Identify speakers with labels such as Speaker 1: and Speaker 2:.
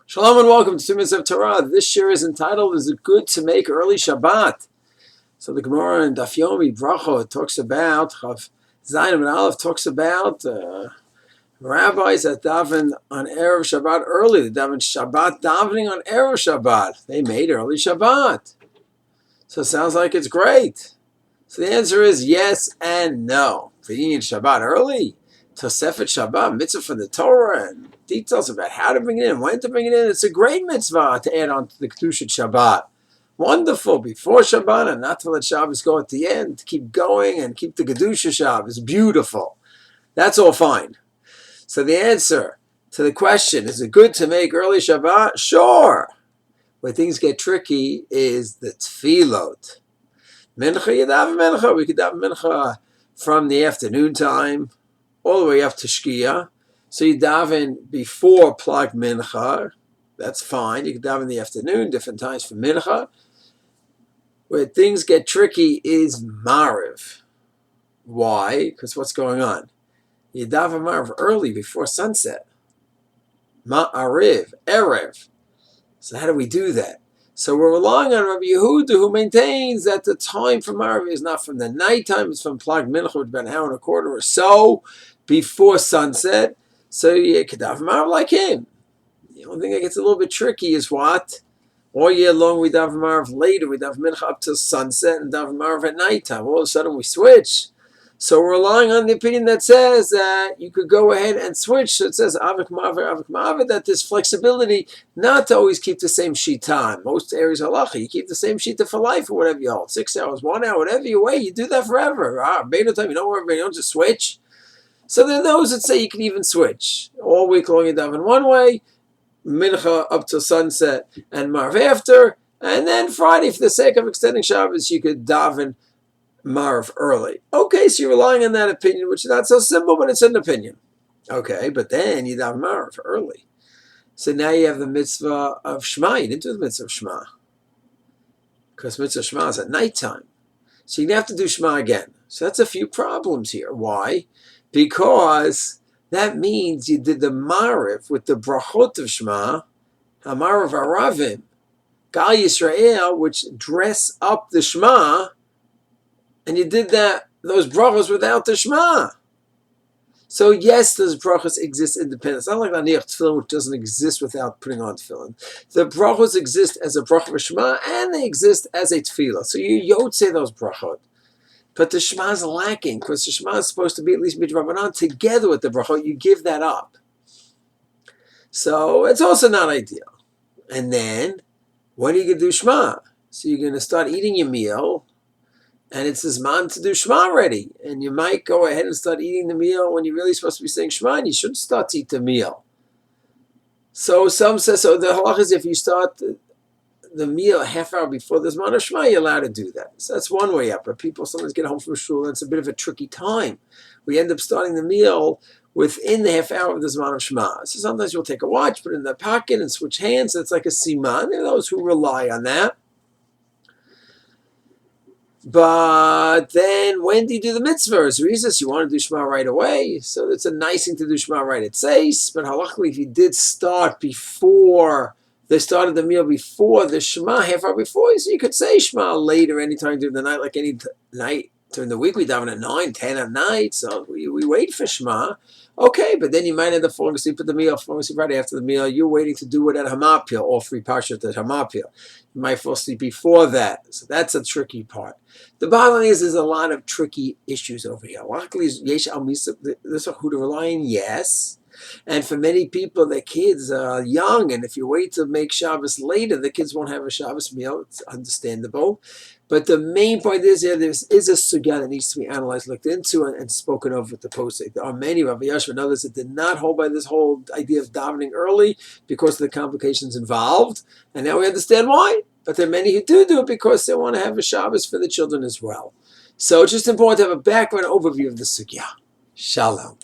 Speaker 1: Shalom and welcome to 2 Minutes of Torah. This year is entitled, Is it good to make early Shabbat? So the Gemara in Daf Yomi Berachot talks about, Zayin and Aleph talks about rabbis that daven on Erev Shabbat early. They daven Shabbat davening on Erev Shabbat. They made early Shabbat. So it sounds like it's great. So the answer is yes and no. For eating Shabbat early, Tosefet Shabbat, mitzvah from the Torah, and details about how to bring it in, when to bring it in. It's a great mitzvah to add on to the Kedushat Shabbat. Wonderful, before Shabbat and not to let Shabbos go at the end, to keep going and keep the Kedusha Shabbos. Beautiful. That's all fine. So the answer to the question, is it good to make early Shabbat? Sure. Where things get tricky is the tefillot. Mincha, you daven mincha. We could daven mincha from the afternoon time all the way up to Shkia. So you daven before Plag Mincha. That's fine. You can daven in the afternoon, different times for Mincha. Where things get tricky is Mariv. Why? Because what's going on? You daven Mariv early before sunset. Ma'ariv, Erev. So how do we do that? So we're relying on Rabbi Yehuda, who maintains that the time for Mariv is not from the nighttime, it's from Plag Mincha, which is about an hour and a quarter or so before sunset. So you could daven Mariv like him. The only thing that gets a little bit tricky is what? All year long we daven Mariv later, we daven Mincha up till sunset and daven Mariv at nighttime. All of a sudden we switch. So we're relying on the opinion that says that you could go ahead and switch. So it says Avik Ma'aver, that there's flexibility not to always keep the same shita. Most areas of halacha, you keep the same shita for life or whatever you hold. 6 hours, 1 hour, whatever you wait, you do that forever. Beta time, you don't worry about it, you don't just switch. So there are those that say you can even switch. All week long you daven one way, Mincha up till sunset and Marv after, and then Friday, for the sake of extending Shabbos, you could daven Marv early. Okay, so you're relying on that opinion, which is not so simple, but it's an opinion. Okay, but then you daven Marv early. So now you have the mitzvah of Shema. You didn't do the mitzvah of Shema. Because mitzvah of Shema is at nighttime. So you're going to have to do Shema again. So that's a few problems here. Why? Because that means you did the Mariv with the brachot of Shema, Hamarav Aravim, Gal Yisrael, which dress up the Shema, and you did those brachos without the Shema. So yes, those brachos exist independent. It's not like Aniach Tefillin, which doesn't exist without putting on Tefillin. The brachos exist as a brachot of Shema, and they exist as a Tefillah. So you don't say those brachot. But the Shema is lacking, because the Shema is supposed to be at least midrabanan together with the brachot. You give that up. So it's also not ideal. And then, when are you going to do Shema? So you're going to start eating your meal, and it's this man to do Shema already. And you might go ahead and start eating the meal when you're really supposed to be saying Shema, and you should start to eat the meal. So some say, so the halach is if you start the meal a half hour before the Zman of Shema, you're allowed to do that. So that's one way up. But people sometimes get home from shul, and it's a bit of a tricky time. We end up starting the meal within the half hour of the Zman of Shema. So sometimes you'll take a watch, put it in the pocket, and switch hands. So it's like a siman. There are those who rely on that. But then, when do you do the mitzvahs? Reasons you want to do Shema right away. So it's a nice thing to do Shema right at Seis. But halachically, if you did start before they started the meal before the Shema, half hour before, so you could say Shema later, anytime during the night, like any night during the week. We daven at 9, 10 at night, so we wait for Shema. Okay, but then you might end up falling asleep at the meal, falling asleep right after the meal. You're waiting to do it at Hamapil, all 3 parshas at Hamapil. You might fall asleep before that, so that's a tricky part. The bottom line is there's a lot of tricky issues over here. Luckily, Yesh Al Misa, there's a who to rely on, yes. And for many people, their kids are young, and if you wait to make Shabbos later, the kids won't have a Shabbos meal. It's understandable. But the main point is there is a sugya that needs to be analyzed, looked into, and spoken of with the posek. There are many, Rabbi Yashua and others, that did not hold by this whole idea of davening early because of the complications involved. And now we understand why. But there are many who do it because they want to have a Shabbos for the children as well. So it's just important to have a background overview of the sugya. Shalom.